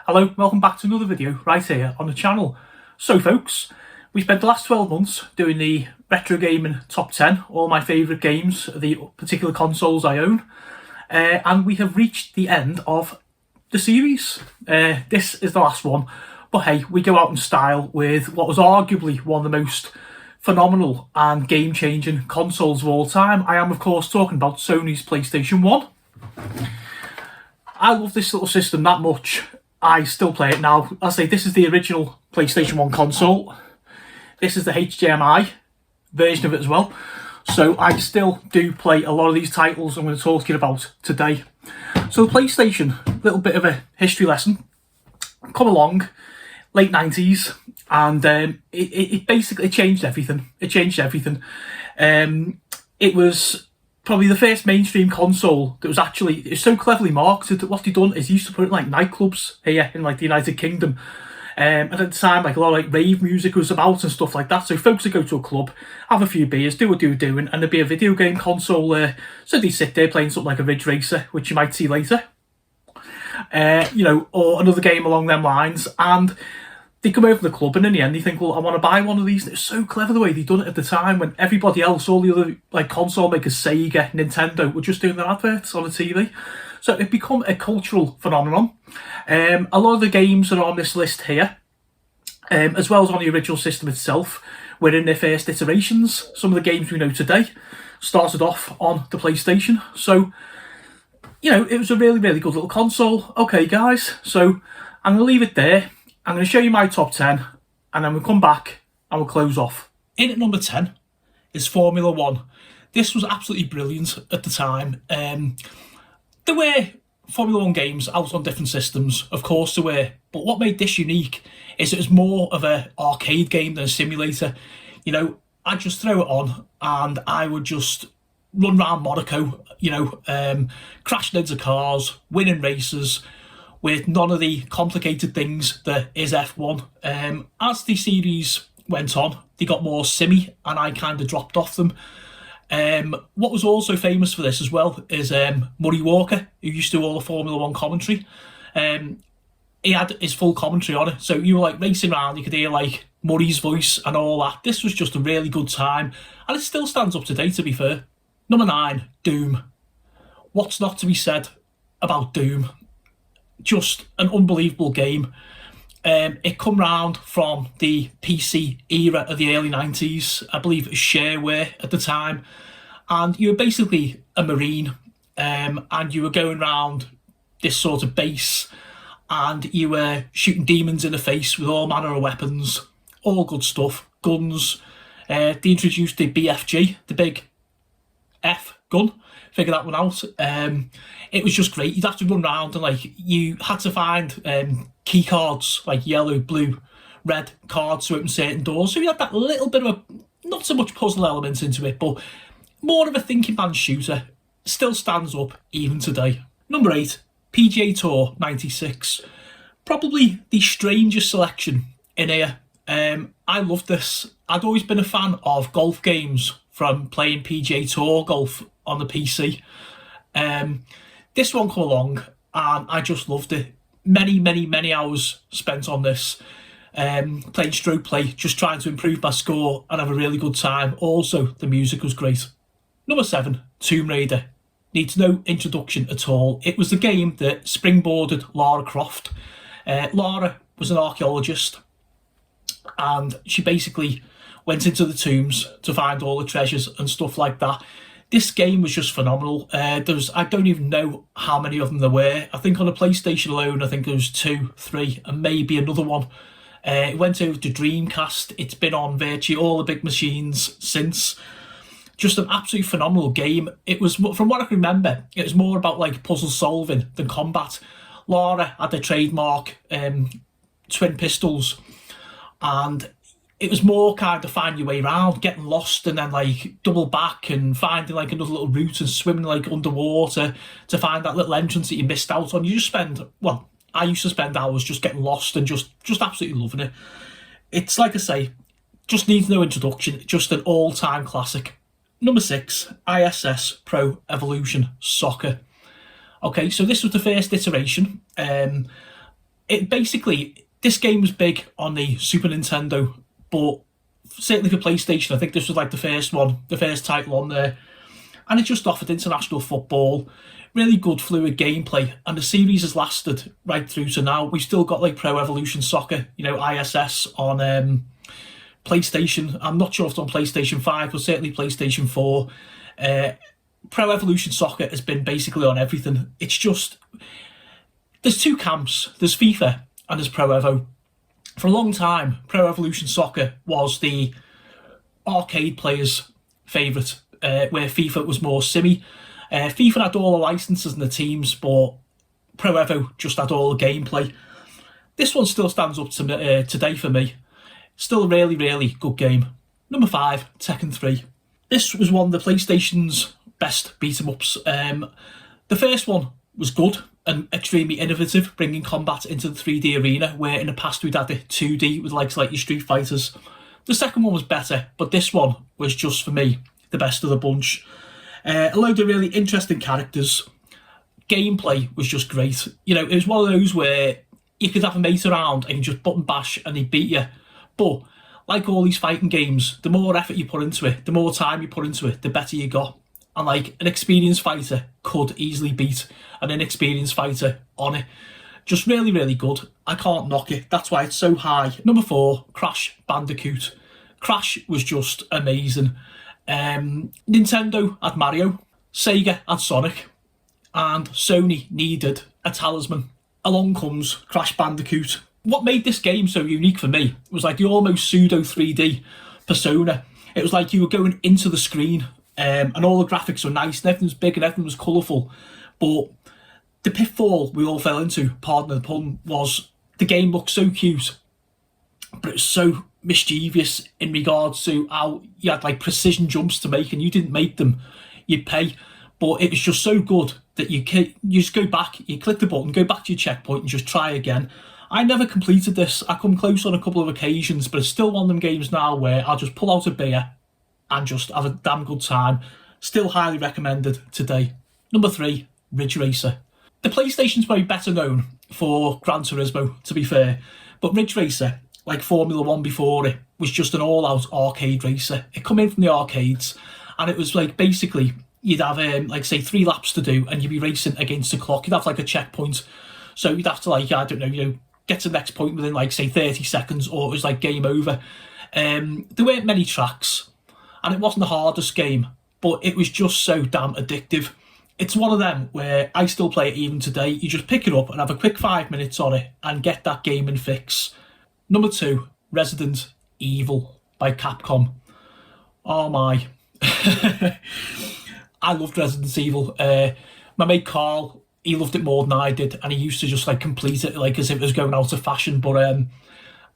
Hello, welcome back to another video right here on the channel. So folks, we spent the last 12 months doing the retro gaming top 10, all my favourite games, the particular consoles I own, and we have reached the end of the series. This is the last one, but hey, we go out in style with what was arguably one of the most phenomenal and game-changing consoles of all time. I am of course talking about Sony's PlayStation 1. I love this little system that much. I still play it now. I say this is the original PlayStation 1 console. This is the HDMI version of it as well. So I still do play a lot of these titles I'm going to talk to you about today. So the PlayStation, a little bit of a history lesson. Come along, late 90s, and it basically changed everything. It changed everything. It was probably the first mainstream console that was actually, it's so cleverly marketed that what they done is used to put it in like nightclubs here in like the United Kingdom. And at the time, like a lot of like rave music was about and stuff like that. So folks would go to a club, have a few beers, do what they were doing, and there'd be a video game console there. So they sit there playing something like a Ridge Racer, which you might see later. Or another game along them lines. And they come over to the club and in the end they think, well, I want to buy one of these. And it's so clever the way they done it at the time when everybody else, all the other like console makers, Sega, Nintendo, were just doing their adverts on the TV. So it become a cultural phenomenon. A lot of the games that are on this list here, as well as on the original system itself, were in their first iterations. Some of the games we know today started off on the PlayStation. So, it was a really, really good little console. Okay, guys, so I'm going to leave it there. I'm going to show you my top 10, and then we'll come back and we'll close off. In at number 10 is Formula 1. This was absolutely brilliant at the time. There were Formula 1 games out on different systems, of course there were, but what made this unique is it was more of an arcade game than a simulator. I'd just throw it on and I would just run around Monaco, crashing into cars, winning races, with none of the complicated things that is F1. As the series went on, they got more simmy and I kind of dropped off them. What was also famous for this as well is Murray Walker, who used to do all the Formula 1 commentary. He had his full commentary on it, so you were like racing around, you could hear like Murray's voice and all that. This was just a really good time, and it still stands up to date, to be fair. Number 9, Doom. What's not to be said about Doom? Just an unbelievable game. It come round from the PC era of the early 90s. I believe it was shareware at the time. And you were basically a Marine, and you were going around this sort of base, and you were shooting demons in the face with all manner of weapons, all good stuff, guns. They introduced the BFG, the big F gun. Figure that one out. It was just great. You'd have to run around and you had to find key cards, like yellow, blue, red cards to open certain doors. So you had that little bit of not so much puzzle element into it, but more of a thinking man shooter. Still stands up even today. Number 8, PGA Tour 96. Probably the strangest selection in here. I loved this. I'd always been a fan of golf games from playing PGA Tour golf on the PC. This one come along and I just loved it. Many hours spent on this, playing stroke play, just trying to improve my score and have a really good time. Also, the music was great. Number 7, Tomb Raider. Needs no introduction at all. It was the game that springboarded Lara Croft. Lara was an archaeologist, and she basically went into the tombs to find all the treasures and stuff like that. This game was just phenomenal. I don't even know how many of them there were. I think on the PlayStation alone, I think there was 2, 3, and maybe another one. It went over to Dreamcast. It's been on virtually all the big machines since. Just an absolutely phenomenal game. It was, from what I can remember, it was more about like puzzle solving than combat. Lara had the trademark twin pistols, and it was more kind of finding your way around, getting lost and then like double back and finding like another little route and swimming like underwater to find that little entrance that you missed out on. You just spend, well, I used to spend hours just getting lost and just absolutely loving it. It's like I say, just needs no introduction, just an all-time classic. Number 6, ISS Pro Evolution Soccer. Okay, so this was the first iteration. it basically, this game was big on the Super Nintendo, but certainly for PlayStation, I think this was like the first one, the first title on there. And it just offered international football, really good fluid gameplay, and the series has lasted right through to now. We've still got like Pro Evolution Soccer, ISS on PlayStation. I'm not sure if it's on PlayStation 5, but certainly PlayStation 4. Pro Evolution Soccer has been basically on everything. It's just, there's two camps. There's FIFA and there's Pro Evo. For a long time, Pro Evolution Soccer was the arcade players' favourite, where FIFA was more simmy. FIFA had all the licenses and the teams, but Pro Evo just had all the gameplay. This one still stands up to today for me. Still a really, really good game. Number 5, Tekken 3. This was one of the PlayStation's best beat-em-ups. The first one was good and extremely innovative, bringing combat into the 3D arena, where in the past we'd had it 2D with like your Street Fighters. The second one was better, but this one was just, for me, the best of the bunch. A load of really interesting characters. Gameplay was just great. It was one of those where you could have a mate around and you just button bash and he'd beat you. But like all these fighting games, the more effort you put into it, the more time you put into it, the better you got. And like an experienced fighter could easily beat an inexperienced fighter on it. Just really, really good. I can't knock it. That's why it's so high. Number 4, Crash Bandicoot. Crash was just amazing. Nintendo had Mario, Sega had Sonic, and Sony needed a talisman. Along comes Crash Bandicoot. What made this game so unique for me was like the almost pseudo 3D persona. It was like you were going into the screen, and all the graphics were nice and everything was big and everything was colourful. But the pitfall we all fell into, pardon the pun, was the game looked so cute, but it was so mischievous in regards to how you had like precision jumps to make and you didn't make them, you'd pay. But it was just so good that you just go back, you click the button, go back to your checkpoint and just try again. I never completed this. I come close on a couple of occasions, but it's still one of them games now where I'll just pull out a beer and just have a damn good time. Still highly recommended today. Number 3, Ridge Racer. The PlayStation's very better known for Gran Turismo, to be fair, but Ridge Racer, like Formula 1 before it, was just an all-out arcade racer. It come in from the arcades, and it was like basically you'd have like say 3 laps to do, and you'd be racing against the clock. You'd have like a checkpoint, so you'd have to like get to the next point within like say 30 seconds, or it was like game over. There weren't many tracks, and it wasn't the hardest game, but it was just so damn addictive. It's one of them where I still play it even today. You just pick it up and have a quick 5 minutes on it and get that gaming fix. Number 2, Resident Evil by Capcom. Oh my. I loved Resident Evil. My mate Carl, he loved it more than I did, and he used to just like complete it like as if it was going out of fashion, but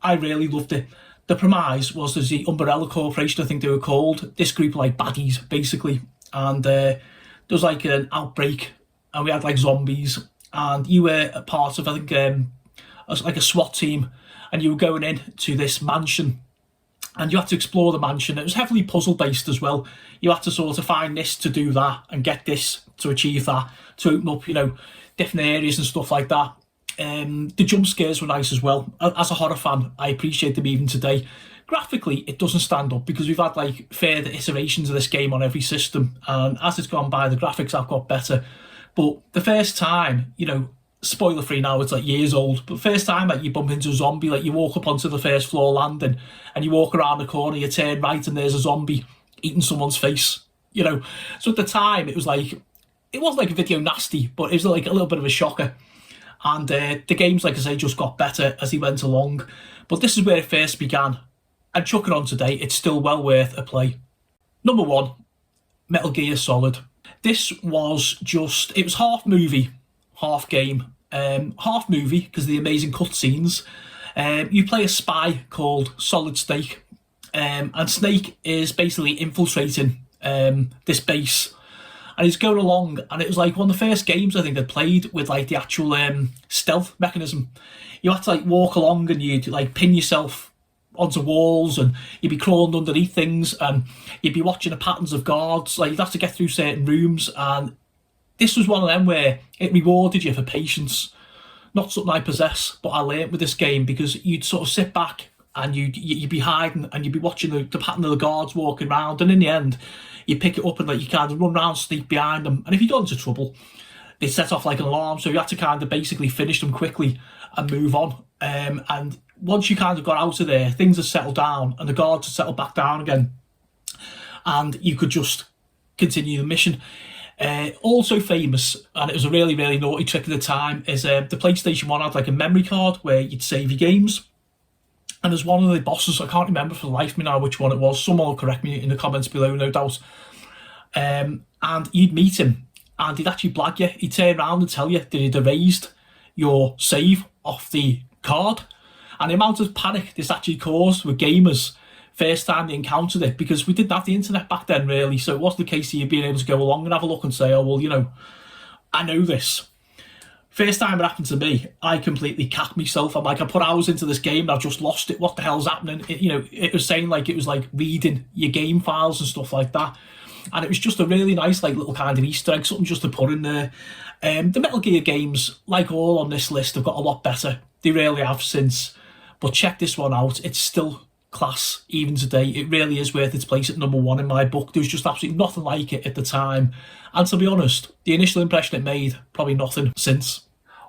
I really loved it. The premise was there's the Umbrella Corporation, I think they were called, this group of like baddies basically, and there was like an outbreak and we had like zombies, and you were a part of, I think, like a SWAT team, and you were going in to this mansion and you had to explore the mansion. It was heavily puzzle based as well. You had to sort of find this to do that and get this to achieve that, to open up, different areas and stuff like that. The jump scares were nice as well. As a horror fan, I appreciate them even today. Graphically, it doesn't stand up because we've had like further iterations of this game on every system, and as it's gone by, the graphics have got better. But the first time, spoiler free now, it's like years old, but first time like you bump into a zombie, like you walk up onto the first floor landing and you walk around the corner, you turn right and there's a zombie eating someone's face, So at the time it wasn't like a video nasty, but it was like a little bit of a shocker. And the games, like I say, just got better as he went along. But this is where it first began. And chucking on today, it's still well worth a play. Number 1, Metal Gear Solid. This was it was half movie, half game. Half movie because of the amazing cutscenes. You play a spy called Solid Snake, and Snake is basically infiltrating this base, and he's going along, and it was like one of the first games I think I played with like the actual stealth mechanism. You had to like walk along and you'd like pin yourself onto walls, and you'd be crawling underneath things, and you'd be watching the patterns of guards. Like you'd have to get through certain rooms, and this was one of them where it rewarded you for patience. not something I possess, but I learnt with this game, because you'd sort of sit back and you'd be hiding and you'd be watching the pattern of the guards walking around, and in the end you pick it up and like you kind of run around, sneak behind them, and if you got into trouble they set off like an alarm, so you had to kind of basically finish them quickly and move on. And once you kind of got out of there, things had settled down and the guards had settled back down again, and you could just continue the mission. Also famous, and it was a really, really naughty trick at the time, is the PlayStation 1 had like a memory card where you'd save your games. And there's one of the bosses, I can't remember for the life of me now which one it was, someone will correct me in the comments below, no doubt. And you'd meet him, and he'd actually blag you. He'd turn around and tell you that he'd erased your save off the card. And the amount of panic this actually caused with gamers first time they encountered it, because we didn't have the internet back then really, so it wasn't the case of you being able to go along and have a look and say, oh well, you know, I know this. First time it happened to me, I completely cacked myself. I'm like, I put hours into this game and I've just lost it. What the hell's happening? It was saying like it was like reading your game files and stuff like that. And it was just a really nice like little kind of Easter egg, something just to put in there. The Metal Gear games, like all on this list, have got a lot better. They really have since. But check this one out. It's still class even today. It really is worth its place at #1 in my book. There was just absolutely nothing like it at the time, and to be honest, the initial impression it made, probably nothing since.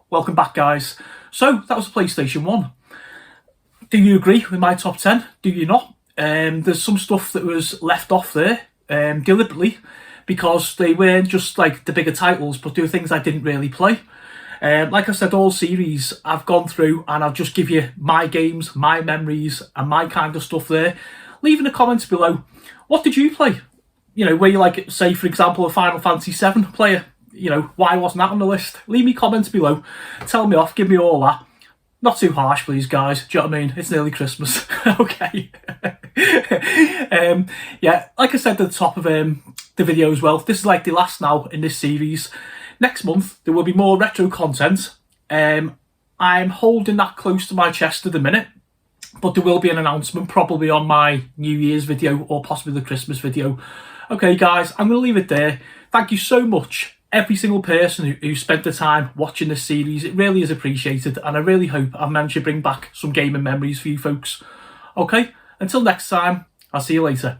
Welcome back, guys. So that was PlayStation 1. Do you agree with my top 10? Do you not? There's some stuff that was left off there deliberately, because they weren't just like the bigger titles, but they were things I didn't really play. Like I said, all series I've gone through and I'll just give you my games, my memories and my kind of stuff there. Leave in the comments below, what did you play? You know, were you like, say for example, a Final Fantasy 7 player? You know, why wasn't that on the list? Leave me comments below, tell me off, give me all that. Not too harsh please guys, do you know what I mean? It's nearly Christmas. Okay. Yeah, like I said at the top of the video as well, this is like the last now in this series. Next month, there will be more retro content. I'm holding that close to my chest at the minute, but there will be an announcement probably on my New Year's video or possibly the Christmas video. Okay, guys, I'm going to leave it there. Thank you so much, every single person who spent the time watching this series. It really is appreciated, and I really hope I've managed to bring back some gaming memories for you folks. Okay, until next time, I'll see you later.